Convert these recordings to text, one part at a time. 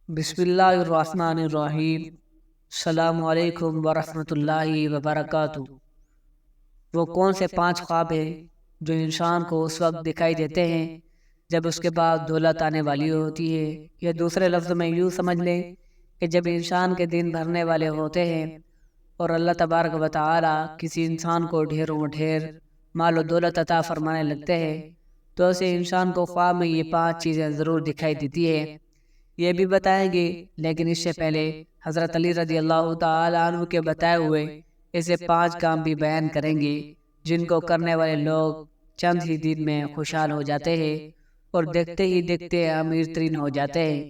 بسم اللہ الرحمن الرحیم۔ السلام علیکم ورحمۃ اللہ وبرکاتہ۔ وہ کون سے 5 خواب ہیں جو انسان کو اس وقت دکھائی دیتے ہیں جب اس کے بعد دولت آنے والی ہوتی ہے، یا دوسرے لفظ میں یوں سمجھ لیں کہ جب انسان کے دن بھرنے والے ہوتے ہیں اور اللہ تبارک و تعالی کسی انسان کو ڈھیروں ڈھیر مال و دولت عطا فرمانے لگتے ہیں، تو اسے انسان کو خواب میں یہ 5 چیزیں ضرور دکھائی دیتی ہے۔ یہ بھی بتائیں گے، لیکن اس سے پہلے حضرت علی رضی اللہ تعالی عنہ کے بتائے ہوئے ایسے 5 کام بھی بیان کریں گے جن کو کرنے والے لوگ چند ہی دن میں خوشحال ہو جاتے ہیں اور دیکھتے ہی دیکھتے امیر ترین ہو جاتے ہیں۔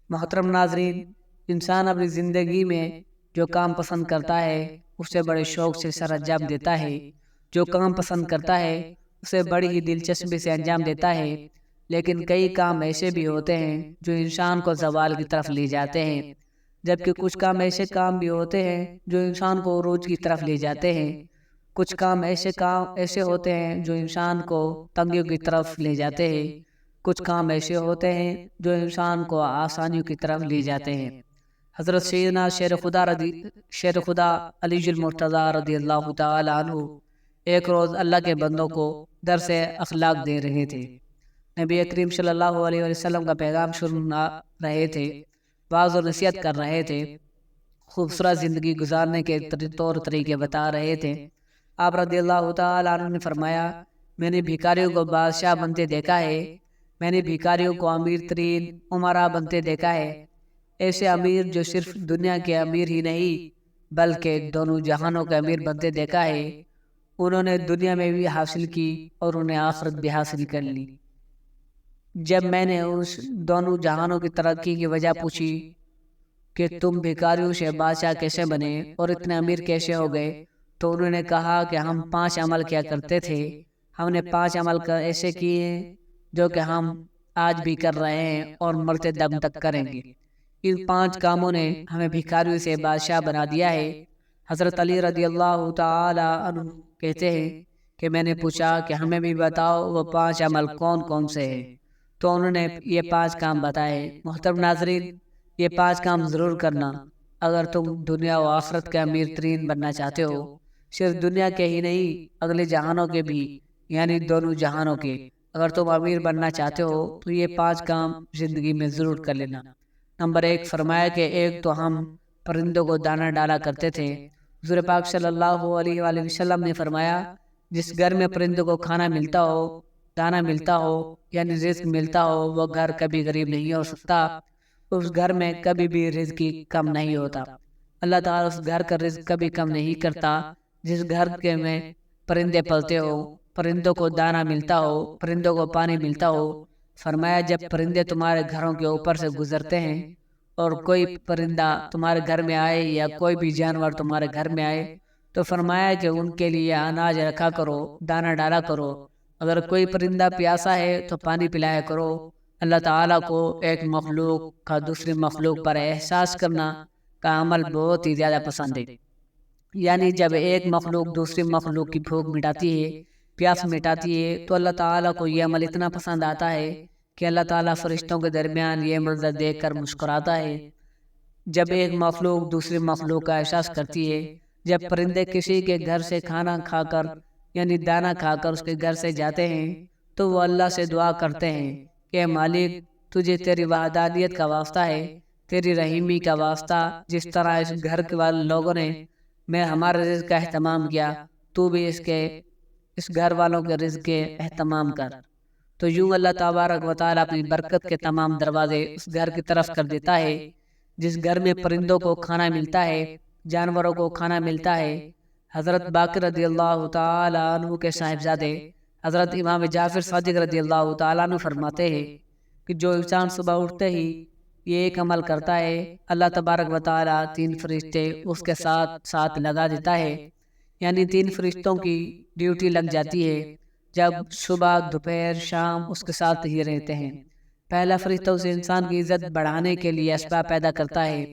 محترم ناظرین، انسان اپنی زندگی میں جو کام پسند کرتا ہے اسے بڑے شوق سے سر انجام دیتا ہے، جو کام پسند کرتا ہے اسے بڑی ہی دلچسپی سے انجام دیتا ہے، لیکن کئی کام ایسے بھی ہوتے ہیں جو انسان کو زوال کی طرف لے جاتے ہیں، جبکہ کچھ کام بھی ہوتے ہیں جو انسان کو عروج کی طرف لے جاتے ہیں۔ کچھ کام ایسے ہوتے ہیں جو انسان کو تنگیوں کی طرف لے جاتے ہیں۔ کچھ کام ایسے ہوتے ہیں جو انسان کو آسانیوں کی طرف لے جاتے ہیں۔ حضرت سیدنا شیر خدا علی المرتضیٰ رضی اللہ تعالی عنہ ایک روز اللہ کے بندوں کو درس اخلاق دے رہے تھے۔ نبی کریم صلی اللہ علیہ وسلم کا پیغام سنا رہے تھے، واعظ و نصیحت کر رہے تھے، خوبصورت زندگی گزارنے کے طور طریقے بتا رہے تھے۔ آپ رضی اللہ تعالی عنہ نے فرمایا، میں نے بھیکاریوں کو بادشاہ بنتے دیکھا ہے، میں نے بھیکاریوں کو امیر ترین امراء بنتے دیکھا ہے، ایسے امیر جو صرف دنیا کے امیر ہی نہیں بلکہ دونوں جہانوں کے امیر بنتے دیکھا ہے۔ انہوں نے دنیا میں بھی حاصل کی اور انہیں آخرت بھی حاصل کر لی۔ جب میں نے اس دونوں جہانوں کی ترقی کی وجہ پوچھی کہ تم بھکاریوں سے بادشاہ کیسے بنے اور اتنے امیر کیسے ہو گئے، تو انہوں نے کہا کہ ہم 5 عمل کیا کرتے تھے، ہم نے 5 عمل ایسے کیے ہیں جو کہ ہم آج بھی کر رہے ہیں اور مرتے دم تک کریں گے۔ ان 5 کاموں نے ہمیں بھکاریوں سے بادشاہ بنا دیا ہے۔ حضرت علی رضی اللہ تعالی عنہ کہتے ہیں کہ میں نے پوچھا کہ ہمیں بھی بتاؤ وہ 5 عمل کون کون سے ہیں، تو انہوں نے یہ 5 کام بتائے۔ محترم ناظرین، یہ 5 کام ضرور کرنا اگر تم دنیا و آخرت کے امیر ترین بننا چاہتے ہو، صرف دنیا کے ہی نہیں اگلے جہانوں کے بھی، یعنی دونوں جہانوں کے۔ اگر تم امیر بننا چاہتے ہو تو یہ 5 کام زندگی میں ضرور کر لینا۔ نمبر 1، فرمایا کہ ایک تو ہم پرندوں کو دانہ ڈالا کرتے تھے۔ حضور پاک صلی اللہ علیہ وآلہ وسلم نے فرمایا، جس گھر میں پرندوں کو کھانا ملتا ہو، دانا ملتا ہو، یعنی رزق ملتا ہو، وہ گھر کبھی غریب نہیں ہو سکتا، اس گھر میں کبھی بھی رزق کی کم نہیں ہوتا۔ اللہ تعالیٰ اس گھر کا رزق کبھی کم نہیں کرتا جس گھر کے میں پرندے پلتے ہو، پرندوں کو دانا ملتا ہو، پرندوں کو پانی ملتا ہو۔ فرمایا جب پرندے تمہارے گھروں کے اوپر سے گزرتے ہیں اور کوئی پرندہ تمہارے گھر میں آئے یا کوئی بھی جانور تمہارے گھر میں آئے تو فرمایا کہ ان کے لیے اناج رکھا کرو، دانا ڈالا کرو۔ اگر کوئی پرندہ پیاسا ہے تو پانی پلایا کرو۔ اللہ تعالیٰ کو ایک مخلوق کا دوسری مخلوق پر احساس کرنا کا عمل بہت ہی زیادہ پسند ہے، یعنی جب ایک مخلوق دوسری مخلوق کی بھوک مٹاتی ہے، پیاس مٹاتی ہے، تو اللہ تعالیٰ کو یہ عمل اتنا پسند آتا ہے کہ اللہ تعالیٰ فرشتوں کے درمیان یہ منظر دیکھ کر مسکراتا ہے۔ جب ایک مخلوق دوسری مخلوق کا احساس کرتی ہے، جب پرندے کسی کے گھر سے کھانا کھا کر یعنی دانا کھا کر اس کے گھر سے جاتے ہیں تو وہ اللہ سے دعا کرتے ہیں کہ مالک، تجھے تیری وحدانیت کا واسطہ ہے، تیری رحیمی کا واسطہ، جس طرح اس گھر کے والے لوگوں نے میں ہمارے رزق کا اہتمام کیا، تو بھی اس گھر والوں کے رزق کے اہتمام کر۔ تو یوں اللہ تبارک و تعالیٰ اپنی برکت کے تمام دروازے اس گھر کی طرف کر دیتا ہے۔ جس گھر میں پرندوں کو کھانا ملتا ہے، جانوروں کو کھانا ملتا ہے۔ حضرت باقر رضی اللہ تعالی عنہ کے صاحبزادے حضرت امام جعفر صادق رضی اللہ تعالیٰ عنہ فرماتے ہیں کہ جو انسان صبح اٹھتے ہی یہ ایک عمل کرتا ہے، اللہ تبارک و تعالیٰ 3 فرشتے اس کے ساتھ ساتھ لگا دیتا ہے، یعنی 3 فرشتوں کی ڈیوٹی لگ جاتی ہے، جب صبح دوپہر شام اس کے ساتھ ہی رہتے ہیں۔ پہلا فرشتہ اس انسان کی عزت بڑھانے کے لیے اسباب پیدا کرتا ہے،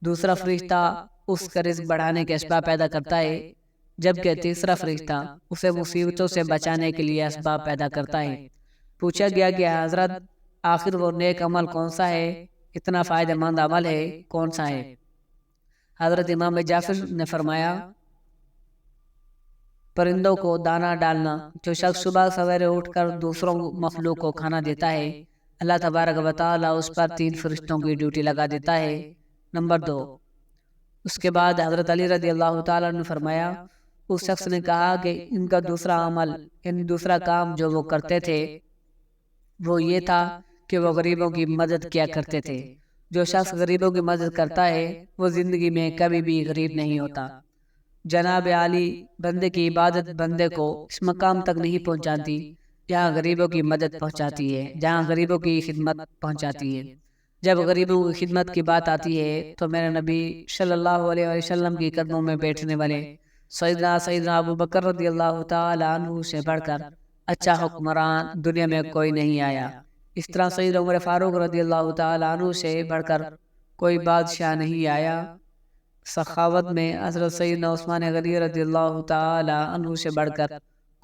دوسرا فرشتہ اس کا رزق بڑھانے کے اسباب پیدا کرتا ہے، جبکہ تیسرا فرشتہ اسے مصیبتوں سے بچانے کے لیے اسباب پیدا کرتا ہے۔ پوچھا گیا کہ حضرت آخر وہ نیک عمل کون سا ہے؟ اتنا فائدہ مند عمل ہے کون سا ہے؟ حضرت امام جعفر نے فرمایا پرندوں کو دانہ ڈالنا۔ جو شخص صبح سویرے اٹھ کر دوسروں مخلوق کو کھانا دیتا ہے، اللہ تبارک و تعالی اس پر 3 فرشتوں کی ڈیوٹی لگا دیتا ہے۔ نمبر 2، اس کے بعد حضرت علی رضی اللہ تعالیٰ نے فرمایا اس شخص نے کہا کہ ان کا دوسرا عمل یعنی دوسرا کام جو وہ کرتے تھے وہ یہ تھا کہ وہ غریبوں کی مدد کیا کرتے تھے۔ جو شخص غریبوں کی مدد کرتا ہے وہ زندگی میں کبھی بھی غریب نہیں ہوتا۔ جناب عالی بندے کی عبادت بندے کو اس مقام تک نہیں پہنچاتی جہاں غریبوں کی مدد پہنچاتی ہے، جہاں غریبوں کی خدمت پہنچاتی ہے۔ جب غریبوں کی خدمت کی بات آتی ہے تو میرے نبی صلی اللہ علیہ وسلم کی قدموں میں بیٹھنے والے سیدنا ابو بکر رضی اللہ تعالیٰ عنہ سے بڑھ کر اچھا حکمران دنیا میں کوئی نہیں آیا۔ اس طرح سیدنا عمر فاروق رضی اللہ تعالیٰ عنہ سے بڑھ کر کوئی بادشاہ نہیں آیا۔ سخاوت میں حضرت سیدنا عثمان غنی رضی اللہ تعالیٰ عنہ سے بڑھ کر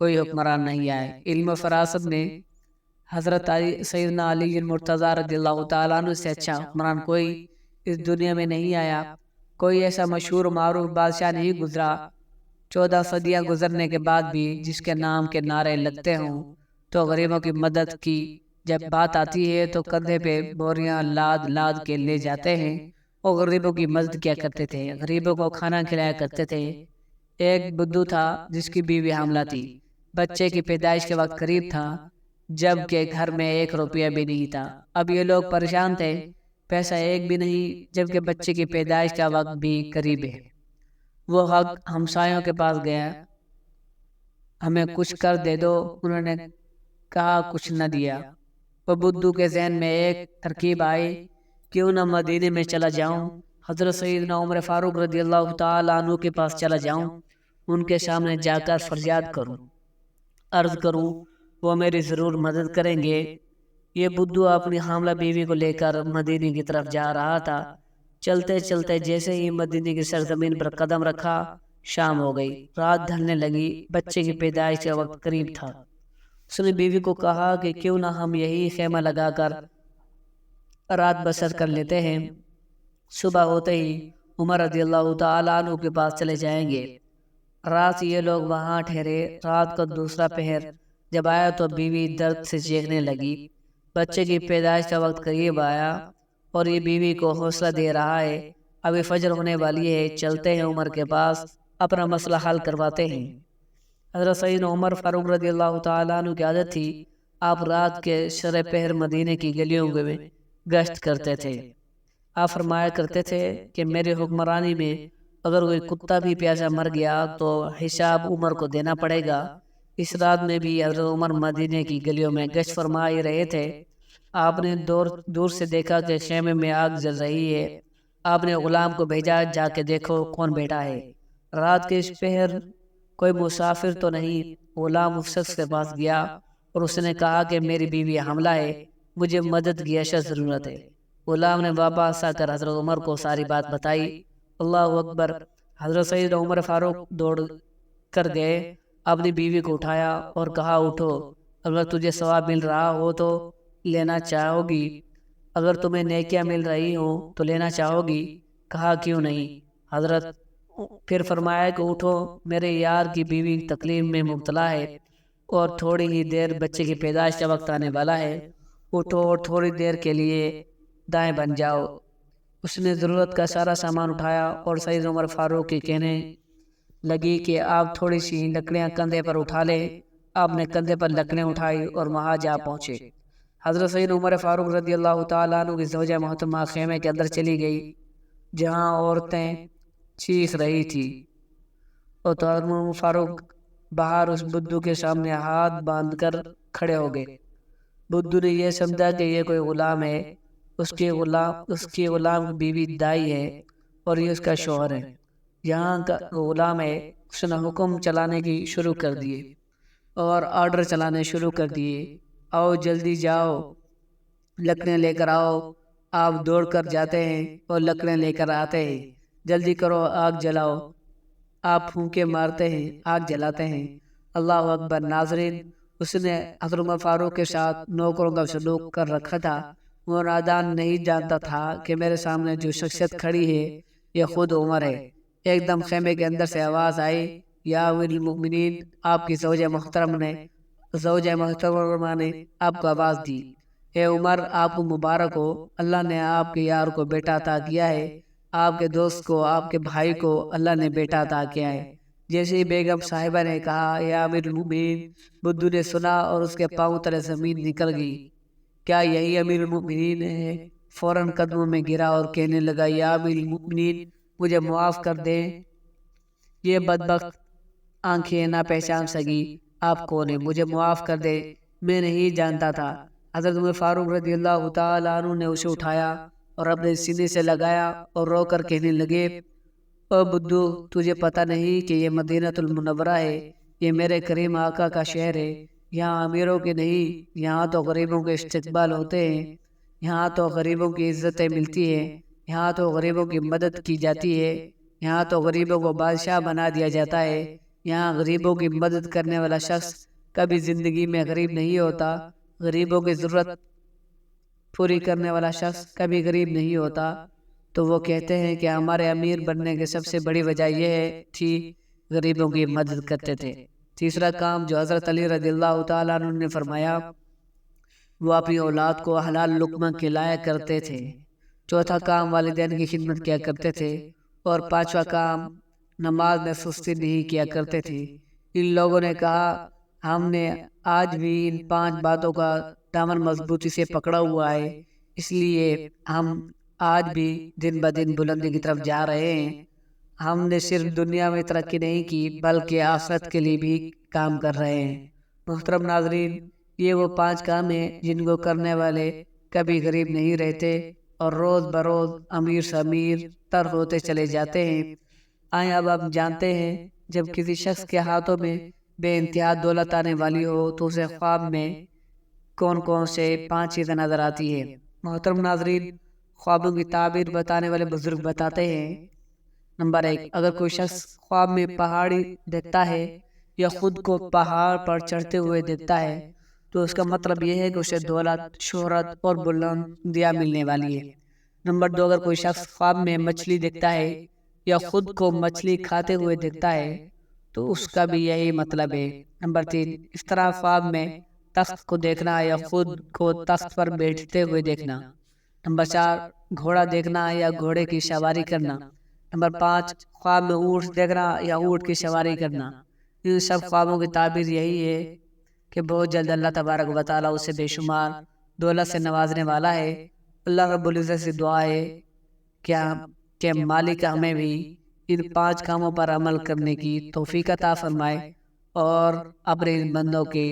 کوئی حکمران نہیں آئے۔ علم و فراست میں حضرت سیدنا علی مرتضیٰ رضی اللہ تعالیٰ عنہ سے اچھا حکمران کوئی اس دنیا میں نہیں آیا۔ کوئی ایسا مشہور معروف بادشاہ نہیں گزرا 14 صدیاں گزرنے کے بعد بھی جس کے نام کے نعرے لگتے ہوں۔ تو غریبوں کی مدد کی جب بات آتی ہے تو کندھے پہ بوریاں لاد لاد کے لے جاتے ہیں۔ وہ غریبوں کی مدد کیا کرتے تھے، غریبوں کو کھانا کھلایا کرتے تھے۔ ایک بدو تھا جس کی بیوی حاملہ تھی، بچے کی پیدائش کے وقت قریب تھا، جبکہ گھر میں 1 روپیہ بھی نہیں تھا۔ اب یہ لوگ پریشان تھے، پیسہ ایک بھی نہیں، جبکہ بچے کی پیدائش کا وقت بھی قریب ہے۔ وہ حق ہمسایوں کے پاس گیا، ہمیں کچھ کر دے دو۔ انہوں نے کہا کچھ نہ دیا۔ وہ بدو کے ذہن میں ایک ترکیب آئی، کیوں نہ مدینے میں چلا جاؤں، حضرت سیدنا عمر فاروق رضی اللہ تعالیٰ عنہ کے پاس چلا جاؤں، ان کے سامنے جا کر فریاد کروں، عرض کروں، وہ میری ضرور مدد کریں گے۔ یہ بدو اپنی حاملہ بیوی کو لے کر مدینے کی طرف جا رہا تھا۔ چلتے چلتے جیسے ہی مدینے کی سرزمین پر قدم رکھا، شام ہو گئی، رات ڈھلنے لگی، بچے کی پیدائش کا وقت قریب تھا۔ اس نے بیوی کو کہا کہ کیوں نہ ہم یہی خیمہ لگا کر رات بسر کر لیتے ہیں، صبح ہوتے ہی عمر رضی اللہ تعالیٰ عنہ کے پاس چلے جائیں گے۔ رات یہ لوگ وہاں ٹھہرے۔ رات کا دوسرا پہر جب آیا تو بیوی درد سے چیخنے لگی۔ بچے کی پیدائش کا وقت قریب آیا اور یہ بیوی کو حوصلہ دے رہا ہے، ابھی فجر ہونے والی ہے، چلتے ہیں عمر کے پاس، اپنا مسئلہ حل کرواتے ہیں۔ حضرت سیدنا عمر فاروق رضی اللہ تعالیٰ عنہ کی عادت تھی، آپ رات کے شرح پہر مدینے کی گلیوں میں گشت کرتے تھے۔ آپ فرمایا کرتے تھے کہ میرے حکمرانی میں اگر کوئی کتا بھی پیاسا مر گیا تو حساب عمر کو دینا پڑے گا۔ اس رات میں بھی حضرت عمر مدینے کی گلیوں میں گشت فرما ہی رہے تھے۔ آپ نے دور سے دیکھا کہ خیمے میں آگ جل رہی ہے۔ آپ نے غلام کو بھیجا، جا کے دیکھو کون بیٹھا ہے۔ رات کے اس پہر کوئی مسافر تو نہیں۔ غلام اس شخص کے پاس گیا اور اس نے کہا کہ میری بیوی حاملہ ہے، مجھے مدد کی اشد ضرورت ہے۔ غلام نے واپس آ کر حضرت عمر کو ساری بات بتائی۔ اللہ اکبر! حضرت سیدنا عمر فاروق دوڑ کر گئے، اپنی بیوی کو اٹھایا اور کہا اٹھو، اگر تجھے ثواب مل رہا ہو تو لینا چاہو گی، اگر تمہیں نیکیاں مل رہی ہوں تو لینا چاہو گی؟ کہا کیوں نہیں؟ حضرت پھر فرمایا کہ اٹھو، میرے یار کی بیوی تکلیف میں مبتلا ہے اور تھوڑی ہی دیر بچے کی پیدائش کا وقت آنے والا ہے، اٹھو اور تھوڑی دیر کے لیے دائیں بن جاؤ۔ اس نے ضرورت کا سارا سامان اٹھایا اور سیدنا عمر فاروق کی کہنے لگی کہ آپ تھوڑی سی لکڑیاں کندھے پر اٹھا لیں۔ آپ نے کندھے پر لکڑیاں اٹھائی اور وہاں جا پہنچے۔ حضرت سیدنا عمر فاروق رضی اللہ تعالیٰ عنہ کی زوجہ محترمہ خیمے کے اندر چلی گئی جہاں عورتیں چیخ رہی تھی، اور تو حضرت عمر فاروق باہر اس بدو کے سامنے ہاتھ باندھ کر کھڑے ہو گئے۔ بدو نے یہ سمجھا کہ یہ کوئی غلام ہے، اس کی غلام کی بیوی دائی ہے اور یہ اس کا شوہر ہے۔ یہاں کا غلام ہے، اس نے حکم چلانے کی شروع کر دیے اور آرڈر چلانے شروع کر دیے، آؤ جلدی جاؤ، لکڑیاں لے کر آؤ۔ آپ دوڑ کر جاتے ہیں اور لکڑیاں لے کر آتے ہیں، جلدی کرو، آگ جلاؤ۔ آپ پھونکے مارتے ہیں، آگ جلاتے ہیں۔ اللہ اکبر! ناظرین، اس نے حضرت عمر فاروق کے ساتھ نوکروں کا سلوک کر رکھا تھا۔ وہ نادان نہیں جانتا تھا کہ میرے سامنے جو شخصیت کھڑی ہے یہ خود عمر ہے۔ ایک دم خیمے کے اندر سے آواز آئی، یا امیر المؤمنین، آپ کی زوجہ محترمہ نے آپ کو آواز دی، اے عمر، آپ کو مبارک ہو، اللہ نے آپ کے یار کو بیٹا عطا کیا ہے، آپ کے دوست کو، آپ کے بھائی کو اللہ نے بیٹا عطا کیا ہے۔ جیسے ہی بیگم صاحبہ نے کہا یا امیر المؤمنین، بدو نے سنا اور اس کے پاؤں تلے زمین نکل گئی۔ کیا یہی امیر المؤمنین ہے؟ فوراً قدموں میں گرا اور کہنے لگا، یا امیر المؤمنین، مجھے معاف کر دیں، یہ بدبخت آنکھیں نہ پہچان سکی آپ کون ہیں، مجھے معاف کر دے، میں نہیں جانتا تھا۔ حضرت عمر فاروق رضی اللہ تعالیٰ عنہ نے اسے اٹھایا اور اپنے سینے سے لگایا اور رو کر کہنے لگے، او بدو، تجھے پتہ نہیں کہ یہ مدینہ المنورہ ہے، یہ میرے کریم آقا کا شہر ہے، یہاں امیروں کے نہیں، یہاں تو غریبوں کے استقبال ہوتے ہیں، یہاں تو غریبوں کی عزتیں ملتی ہیں، یہاں تو غریبوں کی مدد کی جاتی ہے، یہاں تو غریبوں کو بادشاہ بنا دیا جاتا ہے، یہاں غریبوں کی مدد کرنے والا شخص کبھی زندگی میں غریب نہیں ہوتا، غریبوں کی ضرورت پوری کرنے والا شخص کبھی غریب نہیں ہوتا۔ تو وہ کہتے ہیں کہ ہمارے امیر بننے کی سب سے بڑی وجہ یہ تھی غریبوں کی مدد کرتے تھے۔ تیسرا کام جو حضرت علی رضی اللہ تعالیٰ عنہ نے فرمایا، وہ اپنی اولاد کو حلال لقمہ کھلایا کرتے تھے۔ چوتھا کام والدین کی خدمت کیا کرتے تھے، اور پانچواں کام نماز میں سستی نہیں کیا کرتے تھے۔ ان لوگوں نے کہا، ہم نے آج بھی ان 5 باتوں کا دامن مضبوطی سے پکڑا ہوا ہے، اس لیے ہم آج بھی دن بدن بلندی کی طرف جا رہے ہیں۔ ہم نے صرف دنیا میں ترقی نہیں کی بلکہ آخرت کے لیے بھی کام کر رہے ہیں۔ محترم ناظرین، یہ وہ 5 کام ہیں جن کو کرنے والے کبھی غریب نہیں رہتے اور روز بروز امیر سے امیر تر ہوتے چلے جاتے ہیں۔ آئیں اب ہم جانتے ہیں، جب کسی شخص کے ہاتھوں میں بے انتہا دولت آنے والی ہو تو اسے خواب میں کون کون سے 5 چیزیں نظر آتی ہے۔ محترم ناظرین، خوابوں کی تعبیر بتانے والے بزرگ بتاتے ہیں، نمبر 1، اگر کوئی شخص خواب میں پہاڑی دیکھتا ہے یا خود کو پہاڑ پر چڑھتے ہوئے دیکھتا ہے تو اس کا مطلب یہ ہے کہ اسے دولت، شہرت اور بلندیاں ملنے والی ہے۔ نمبر 2، اگر کوئی شخص خواب میں مچھلی دیکھتا ہے یا خود کو مچھلی کھاتے ہوئے دیکھتا ہے تو اس کا بھی یہی مطلب ہے۔ نمبر 3، اس طرح خواب میں تخت کو دیکھنا یا خود کو تخت پر بیٹھتے ہوئے دیکھنا۔ نمبر 4، گھوڑا دیکھنا یا گھوڑے کی سواری کرنا۔ نمبر 5، خواب میں اونٹ دیکھنا یا اونٹ کی سواری کرنا۔ ان سب خوابوں کی تعبیر یہی ہے کہ بہت جلد اللہ تبارک و تعالیٰ اسے بے شمار دولت سے نوازنے والا ہے۔ اللہ رب العزت سے دعا ہے کہ مالک ہمیں بھی ان 5 کاموں پر عمل کرنے کی توفیق عطا فرمائے اور اپنے ان بندوں کی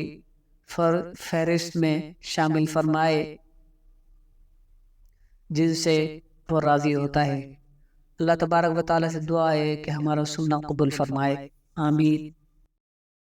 فہرست میں شامل فرمائے جن سے وہ راضی ہوتا ہے۔ اللہ تبارک و تعالیٰ سے دعا ہے کہ ہمارا سننا قبول فرمائے، آمین۔